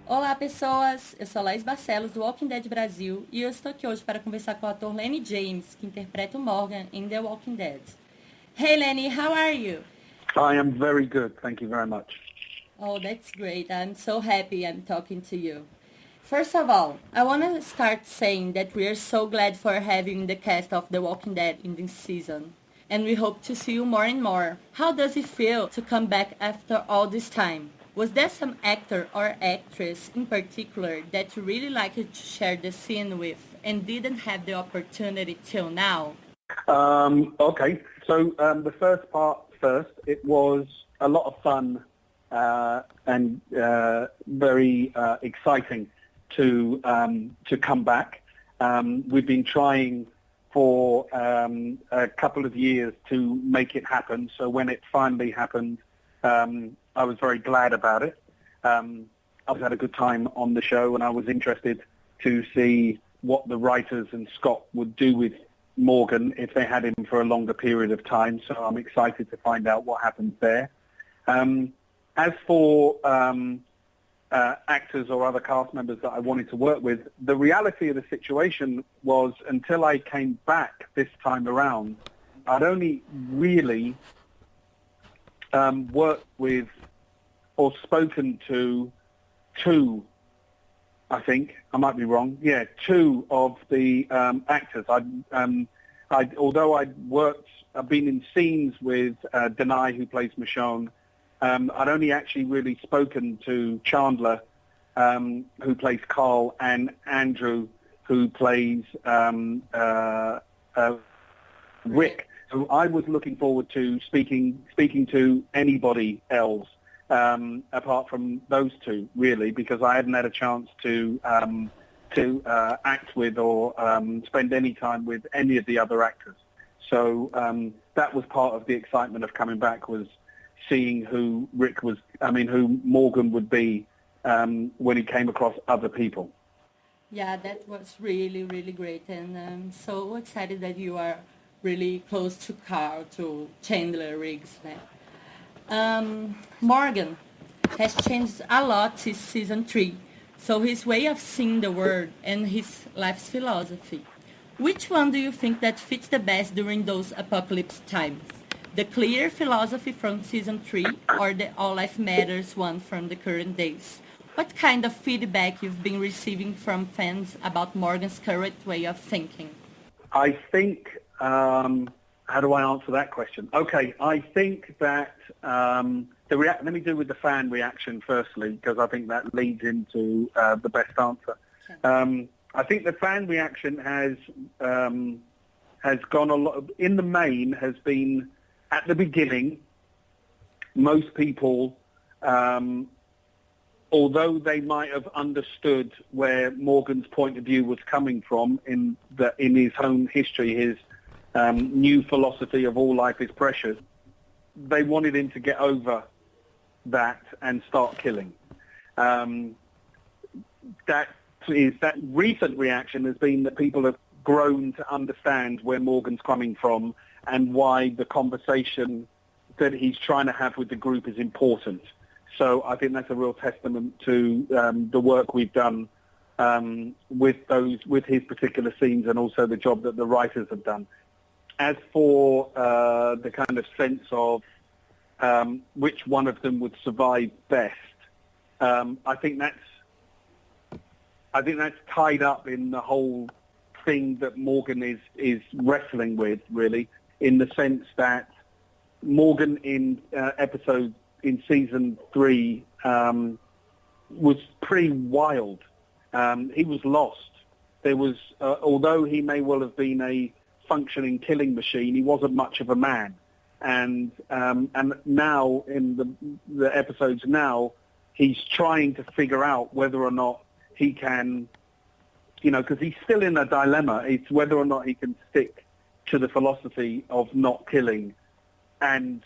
Olá, pessoas! Eu sou a Laís do Walking Dead Brasil e eu estou aqui hoje para conversar com o ator Lennie James, que interpreta o Morgan em The Walking Dead. Hey, Lennie, how are you? I am very good, thank you very much. Oh, that's great. I'm so happy I'm talking to you. First of all, I want to start saying that we are so glad for having the cast of The Walking Dead in this season. And we hope to see you more and more. How does it feel to come back after all this time? Was there some actor or actress in particular that you really liked to share the scene with and didn't have the opportunity till now? Okay, so the first part first, it was a lot of fun and very exciting to come back. We've been trying for a couple of years to make it happen, so when it finally happened, I was very glad about it. I've had a good time on the show, and I was interested to see what the writers and Scott would do with Morgan if they had him for a longer period of time, so I'm excited to find out what happens there. As for actors or other cast members that I wanted to work with, the reality of the situation was until I came back this time around, I'd only really worked with or spoken to two, I think, I might be wrong, two of the actors. Although I've been in scenes with Denai, who plays Michonne, I'd only actually really spoken to Chandler, who plays Carl, and Andrew, who plays Rick. So I was looking forward to speaking to anybody else apart from those two, really, because I hadn't had a chance to act with or spend any time with any of the other actors. So that was part of the excitement of coming back, was seeing who Morgan would be when he came across other people. Yeah, that was really, really great, and I'm so excited that you are really close to Carl, to Chandler Riggs. Morgan has changed a lot since season 3, so his way of seeing the world and his life's philosophy. Which one do you think that fits the best during those apocalypse times? The clear philosophy from season 3 or the all life matters one from the current days? What kind of feedback you've been receiving from fans about Morgan's current way of thinking? I think, how do I answer that question? Okay, I think that let me do with the fan reaction firstly, because I think that leads into the best answer. Okay. I think the fan reaction has gone a lot, in the main, has been, at the beginning, most people, although they might have understood where Morgan's point of view was coming from in his own history, his new philosophy of all life is precious, they wanted him to get over that and start killing. That recent reaction has been that people have grown to understand where Morgan's coming from and why the conversation that he's trying to have with the group is important. So I think that's a real testament to the work we've done with his particular scenes, and also the job that the writers have done. As for the kind of sense of which one of them would survive best, I think that's tied up in the whole thing that Morgan is wrestling with, really, in the sense that Morgan in season 3 was pretty wild. He was lost. There was, although he may well have been a functioning killing machine, he wasn't much of a man. And now in the episodes now, he's trying to figure out whether or not he can, because he's still in a dilemma. It's whether or not he can stick to the philosophy of not killing, and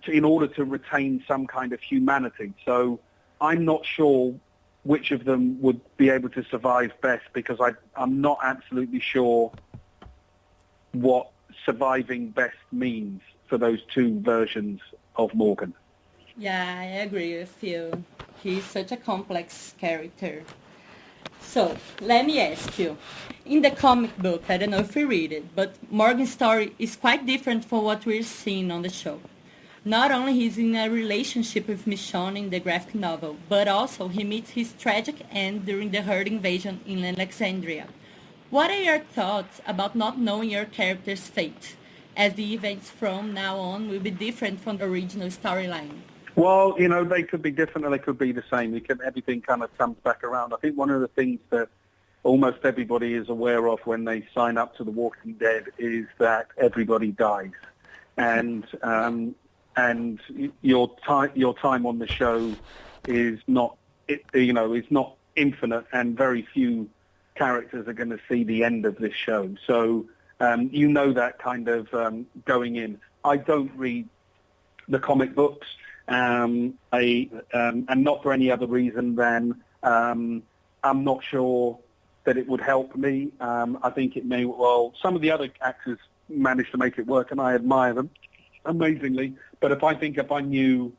in order to retain some kind of humanity. So I'm not sure which of them would be able to survive best, because I'm not absolutely sure what surviving best means for those two versions of Morgan. Yeah, I agree with you. He's such a complex character. So, let me ask you. In the comic book, I don't know if you read it, but Morgan's story is quite different from what we're seeing on the show. Not only he's in a relationship with Michonne in the graphic novel, but also he meets his tragic end during the Herd invasion in Alexandria. What are your thoughts about not knowing your character's fate, as the events from now on will be different from the original storyline? Well, you know, they could be different or they could be the same. Everything kind of comes back around. I think one of the things that almost everybody is aware of when they sign up to The Walking Dead is that everybody dies. And your time on the show is not infinite, and very few characters are going to see the end of this show. So you know that kind of going in. I don't read the comic books, and not for any other reason than I'm not sure that it would help me. I think it may. Well, some of the other actors managed to make it work, and I admire them amazingly. But if I knew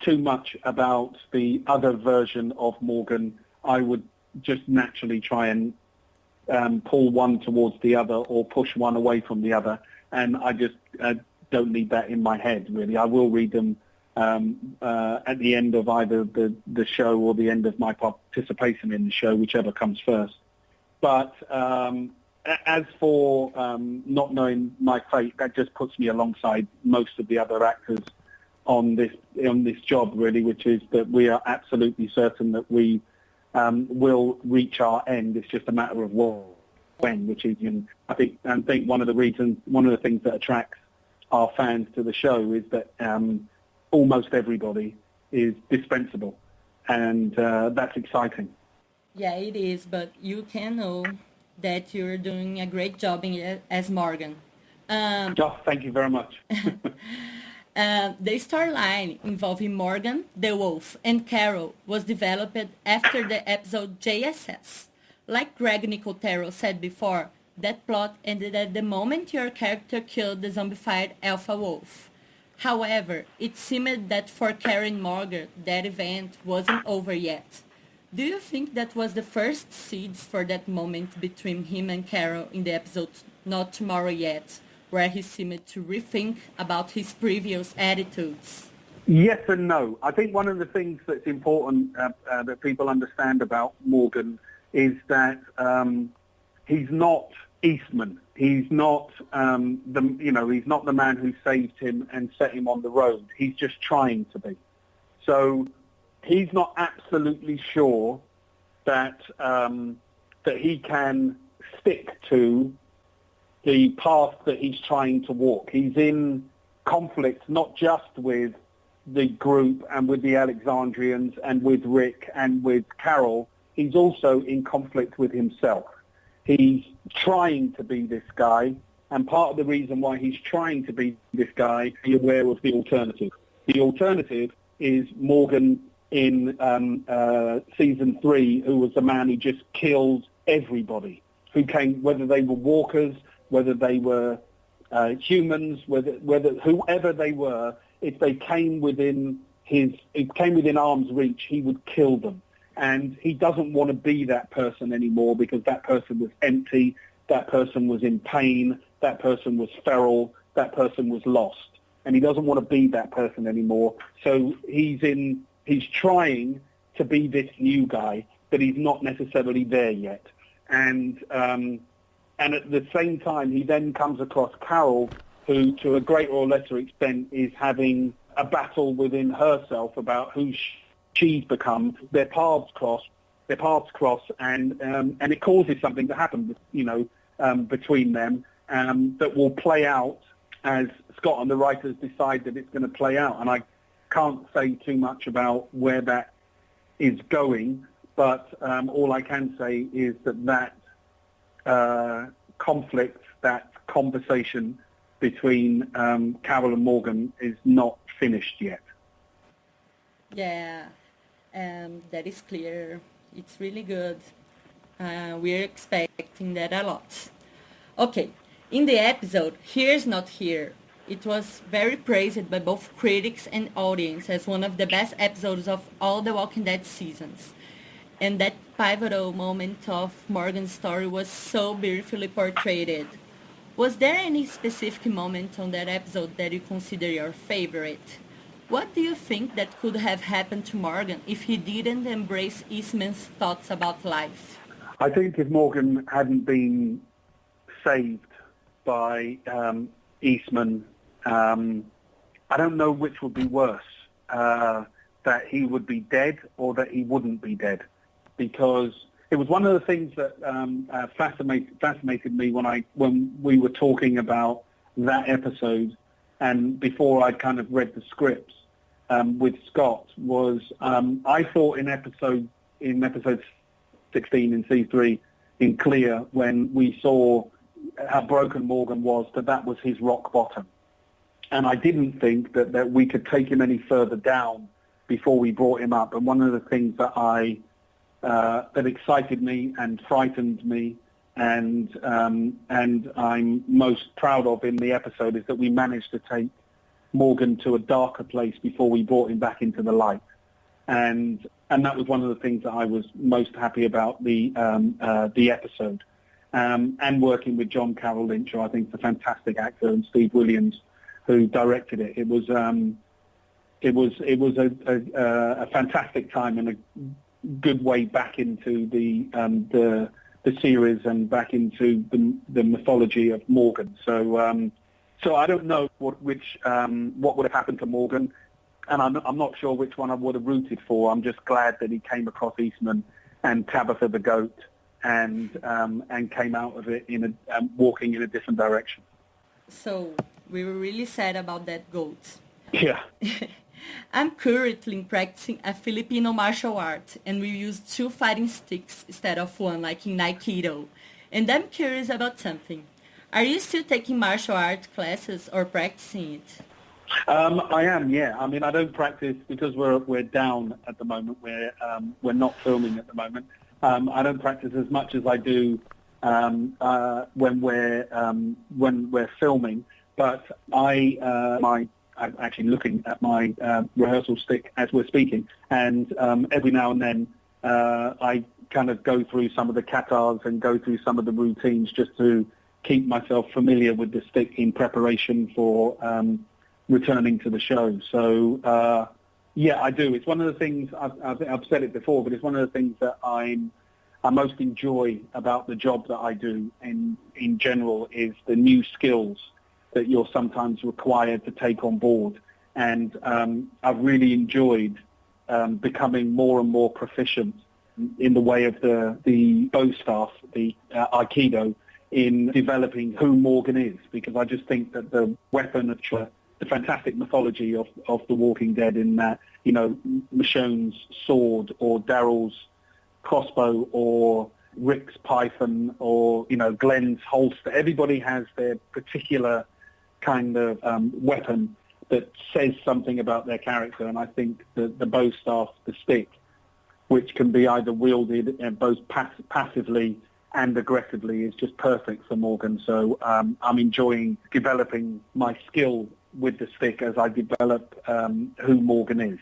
too much about the other version of Morgan, I would just naturally try and pull one towards the other or push one away from the other. And I just don't need that in my head, really. I will read them at the end of either the show or the end of my participation in the show, whichever comes first. But as for not knowing my fate, that just puts me alongside most of the other actors on this job, really, which is that we are absolutely certain that we will reach our end. It's just a matter of when, which is, I think one of the things that attracts our fans to the show is that almost everybody is dispensable, and that's exciting. Yeah, it is, but you can know that you're doing a great job as Morgan. Thank you very much. The storyline involving Morgan, the Wolf, and Carol was developed after the episode JSS. Like Greg Nicotero said before, that plot ended at the moment your character killed the zombified Alpha Wolf. However, it seemed that for Carol and Morgan, that event wasn't over yet. Do you think that was the first seeds for that moment between him and Carol in the episode Not Tomorrow Yet, where he seemed to rethink about his previous attitudes? Yes and no. I think one of the things that's important that people understand about Morgan is that he's not Eastman. He's not he's not the man who saved him and set him on the road. He's just trying to be. So he's not absolutely sure that that he can stick to the path that he's trying to walk. He's in conflict not just with the group and with the Alexandrians and with Rick and with Carol. He's also in conflict with himself. He's trying to be this guy, and part of the reason why he's trying to be this guy, be aware of the alternative. The alternative is Morgan in season 3, who was the man who just killed everybody, who came, whether they were walkers, whether they were humans, whether whoever they were, if they came within arm's reach, he would kill them. And he doesn't want to be that person anymore, because that person was empty, that person was in pain, that person was feral, that person was lost. And he doesn't want to be that person anymore. So he's trying to be this new guy, but he's not necessarily there yet. And at the same time, he then comes across Carol, who, to a greater or lesser extent, is having a battle within herself about who she's become. Their paths cross, and it causes something to happen, between them that will play out as Scott and the writers decide that it's going to play out. And I can't say too much about where that is going, but all I can say is that conflict, that conversation between Carol and Morgan is not finished yet. Yeah, that is clear. It's really good. We're expecting that a lot. Okay, in the episode Here's Not Here, it was very praised by both critics and audience as one of the best episodes of all the Walking Dead seasons. And that pivotal moment of Morgan's story was so beautifully portrayed. Was there any specific moment on that episode that you consider your favorite? What do you think that could have happened to Morgan if he didn't embrace Eastman's thoughts about life? I think if Morgan hadn't been saved by Eastman, I don't know which would be worse, that he would be dead or that he wouldn't be dead, because it was one of the things that fascinated me when we were talking about that episode, and before I'd kind of read the scripts with Scott, was I thought in episode 16 in C3 in Clear, when we saw how broken Morgan was, that was his rock bottom. And I didn't think that we could take him any further down before we brought him up. And one of the things that that excited me and frightened me and I'm most proud of in the episode is that we managed to take Morgan to a darker place before we brought him back into the light. And that was one of the things that I was most happy about the episode. And working with John Carroll Lynch, who I think is a fantastic actor, and Steve Williams, who directed it. It was a fantastic time and a good way back into the series and back into the mythology of Morgan. So I don't know what would have happened to Morgan, and I'm not sure which one I would have rooted for. I'm just glad that he came across Eastman and Tabitha the goat, and came out of it walking in a different direction. So we were really sad about that goat. Yeah. I'm currently practicing a Filipino martial art, and we use 2 fighting sticks instead of 1, like in Aikido. And I'm curious about something. Are you still taking martial art classes or practicing it? I am, yeah. I mean, I don't practice because we're down at the moment. We're not filming at the moment. I don't practice as much as I do when we're filming. But I'm actually looking at my rehearsal stick as we're speaking, and every now and then I kind of go through some of the katas and go through some of the routines just to keep myself familiar with the stick in preparation for returning to the show. So yeah, I do. It's one of the things I've said it before, but it's one of the things that I most enjoy about the job that I do in general is the new skills that you're sometimes required to take on board. And I've really enjoyed becoming more and more proficient in the way of the bow staff, the Aikido, in developing who Morgan is, because I just think that the weapon of the fantastic mythology of The Walking Dead, in that, you know, Michonne's sword or Daryl's crossbow or Rick's python or, you know, Glenn's holster, everybody has their particular kind of weapon that says something about their character. And I think the bow staff, the stick, which can be either wielded both passively and aggressively, is just perfect for Morgan. So I'm enjoying developing my skill with the stick as I develop who Morgan is.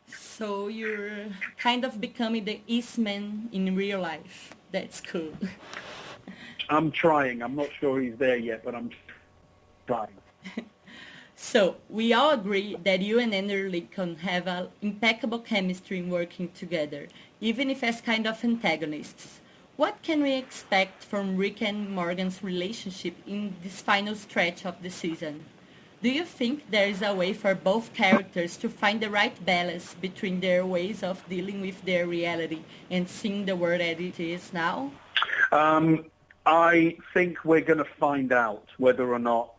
So you're kind of becoming the Eastman in real life. That's cool. I'm trying. I'm not sure he's there yet, but I'm trying. So we all agree that you and Andrew Lincoln have an impeccable chemistry in working together, even if as kind of antagonists. What can we expect from Rick and Morgan's relationship in this final stretch of the season? Do you think there is a way for both characters to find the right balance between their ways of dealing with their reality and seeing the world as it is now? I think we're going to find out whether or not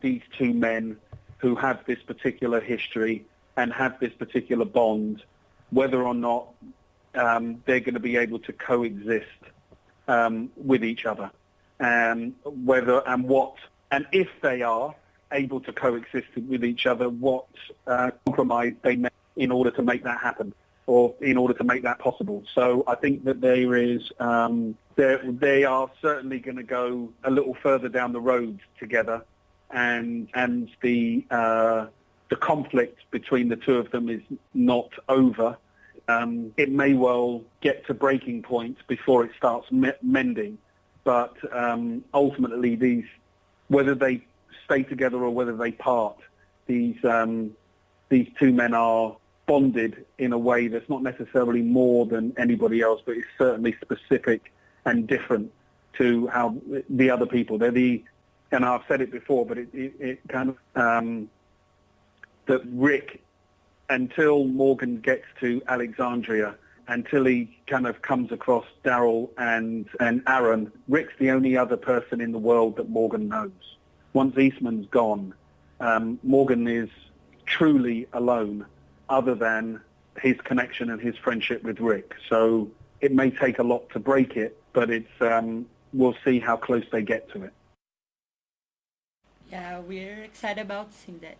these two men who have this particular history and have this particular bond, whether or not they're going to be able to coexist with each other, and if they are able to coexist with each other, what compromise they make in order to make that happen, or in order to make that possible. So I think that there is, they are certainly going to go a little further down the road together and the conflict between the two of them is not over, it may well get to breaking point before it starts mending. But ultimately, whether they stay together or whether they part, these two men are bonded in a way that's not necessarily more than anybody else, but it's certainly specific and different to how the other people. And I've said it before, but it kind of that Rick, until Morgan gets to Alexandria, until he kind of comes across Daryl and Aaron, Rick's the only other person in the world that Morgan knows. Once Eastman's gone, Morgan is truly alone, other than his connection and his friendship with Rick. So it may take a lot to break it, but we'll see how close they get to it. Yeah, we're excited about seeing that.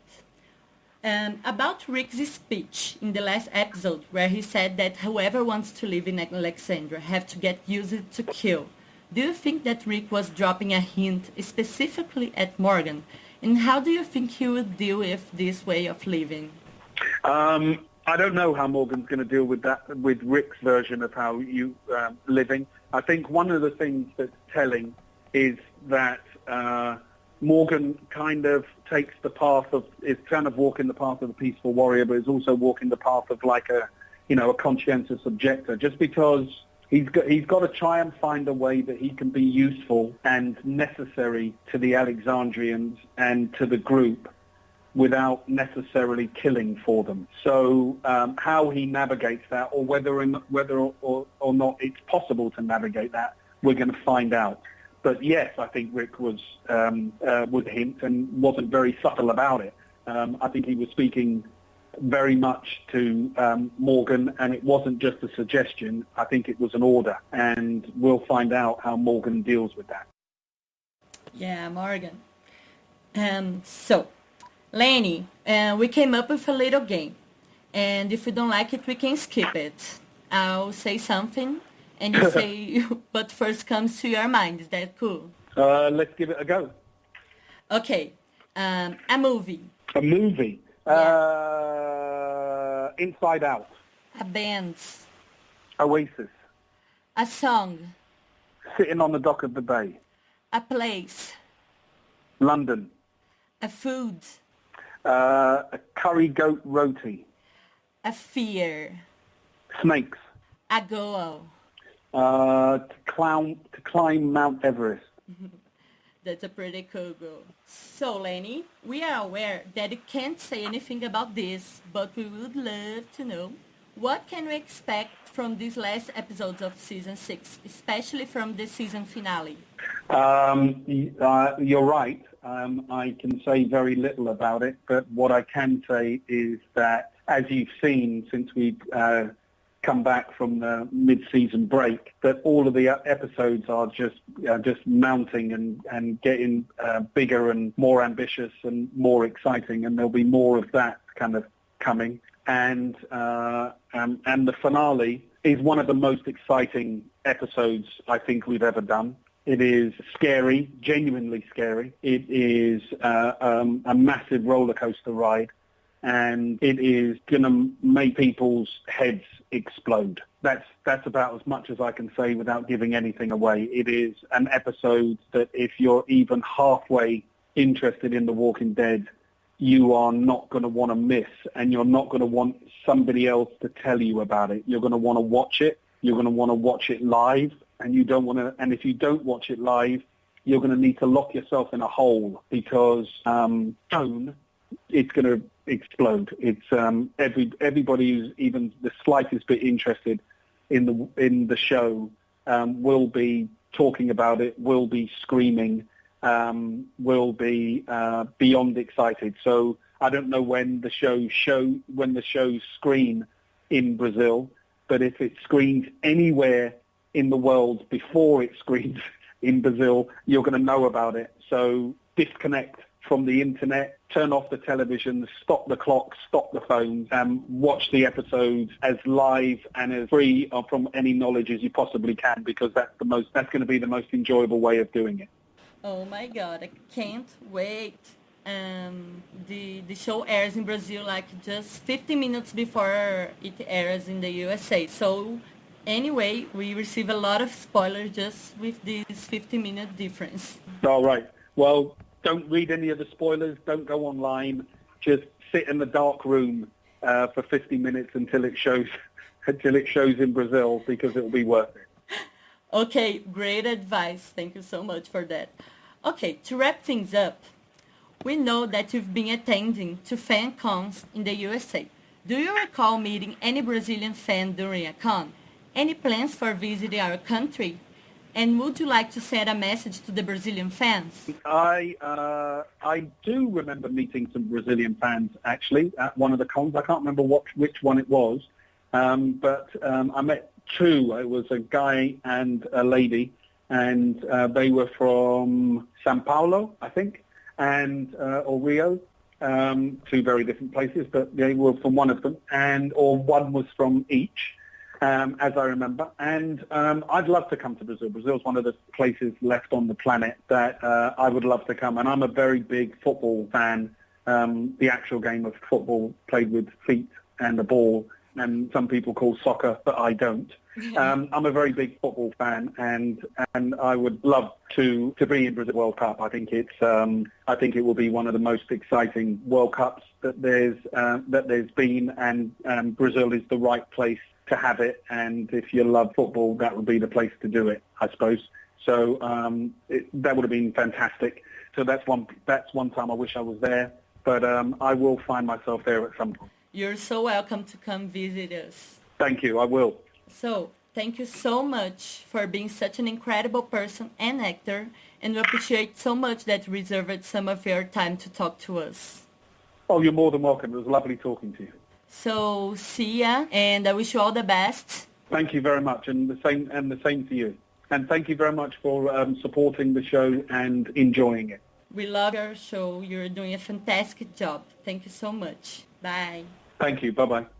About Rick's speech in the last episode, where he said that whoever wants to live in Alexandria have to get used to kill. Do you think that Rick was dropping a hint specifically at Morgan? And how do you think he would deal with this way of living? I don't know how Morgan's going to deal with that, with Rick's version of how you living. I think one of the things that's telling is that Morgan kind of takes the path is kind of walking the path of the peaceful warrior, but is also walking the path of like a conscientious objector, just because he's got to try and find a way that he can be useful and necessary to the Alexandrians and to the group without necessarily killing for them. So how he navigates that, or whether or not it's possible to navigate that, we're going to find out. But yes, I think Rick would hint and wasn't very subtle about it. I think he was speaking very much to Morgan, and it wasn't just a suggestion. I think it was an order, and we'll find out how Morgan deals with that. Yeah, Morgan. So, Lennie, we came up with a little game, and if you don't like it, we can skip it. I'll say something, and you say what first comes to your mind. Is that cool? Let's give it a go. Okay. A movie. A movie. Yeah. Inside Out. A band. Oasis. A song. Sitting on the Dock of the Bay. A place. London. A food. A curry goat roti. A fear. Snakes. A goal. To climb Mount Everest. That's a pretty cool goal. So, Lennie, we are aware that you can't say anything about this, but we would love to know what can we expect from these last episodes of Season 6, especially from the season finale? You're right. I can say very little about it, but what I can say is that, as you've seen since we've come back from the mid-season break, that all of the episodes are just mounting and getting bigger and more ambitious and more exciting, and there'll be more of that kind of coming. And the finale is one of the most exciting episodes I think we've ever done. It is scary, genuinely scary. It is a massive roller coaster ride, and it is going to make people's heads explode. That's about as much as I can say without giving anything away. It is an episode that if you're even halfway interested in The Walking Dead, you are not going to want to miss, and you're not going to want somebody else to tell you about it. You're going to want to watch it. You're going to want to watch it live, and you don't want to. And if you don't watch it live, you're going to need to lock yourself in a hole, because it's going to explode. It's everybody who's even the slightest bit interested in the show will be talking about it, will be screaming, will be beyond excited. So I don't know when the shows screen in Brazil, but if it screens anywhere in the world before it screens in Brazil, you're going to know about it. So disconnect from the internet, turn off the television, stop the clock, stop the phones, and watch the episodes as live and as free from any knowledge as you possibly can, because that's going to be the most enjoyable way of doing it. Oh my God, I can't wait. the show airs in Brazil like just 50 minutes before it airs in the USA. So anyway, we receive a lot of spoilers just with this 50-minute difference. All right. Well, don't read any of the spoilers. Don't go online. Just sit in the dark room for 50 minutes until it shows in Brazil, because it will be worth it. Okay, great advice. Thank you so much for that. Okay, to wrap things up, we know that you've been attending to fan cons in the USA. Do you recall meeting any Brazilian fan during a con? Any plans for visiting our country? And would you like to send a message to the Brazilian fans? I do remember meeting some Brazilian fans, actually, at one of the cons. I can't remember which one it was, but I met two. It was a guy and a lady, and they were from São Paulo, I think, and or Rio, two very different places, but they were from one of them, or one was from each. As I remember. And I'd love to come to Brazil. Brazil's one of the places left on the planet that I would love to come. And I'm a very big football fan, the actual game of football played with feet and a ball, and some people call soccer, but I don't. I'm a very big football fan, and I would love to be in Brazil World Cup. I think it will be one of the most exciting World Cups that there's been, and Brazil is the right place to have it, and if you love football, that would be the place to do it, I suppose. So that would have been fantastic. So that's one time I wish I was there, but I will find myself there at some point. You're so welcome to come visit us. Thank you, I will. So, thank you so much for being such an incredible person and actor, and we appreciate so much that you reserved some of your time to talk to us. Oh, you're more than welcome. It was lovely talking to you. So, see ya, and I wish you all the best. Thank you very much, and the same to you. And thank you very much for supporting the show and enjoying it. We love your show. You're doing a fantastic job. Thank you so much. Bye. Thank you. Bye-bye.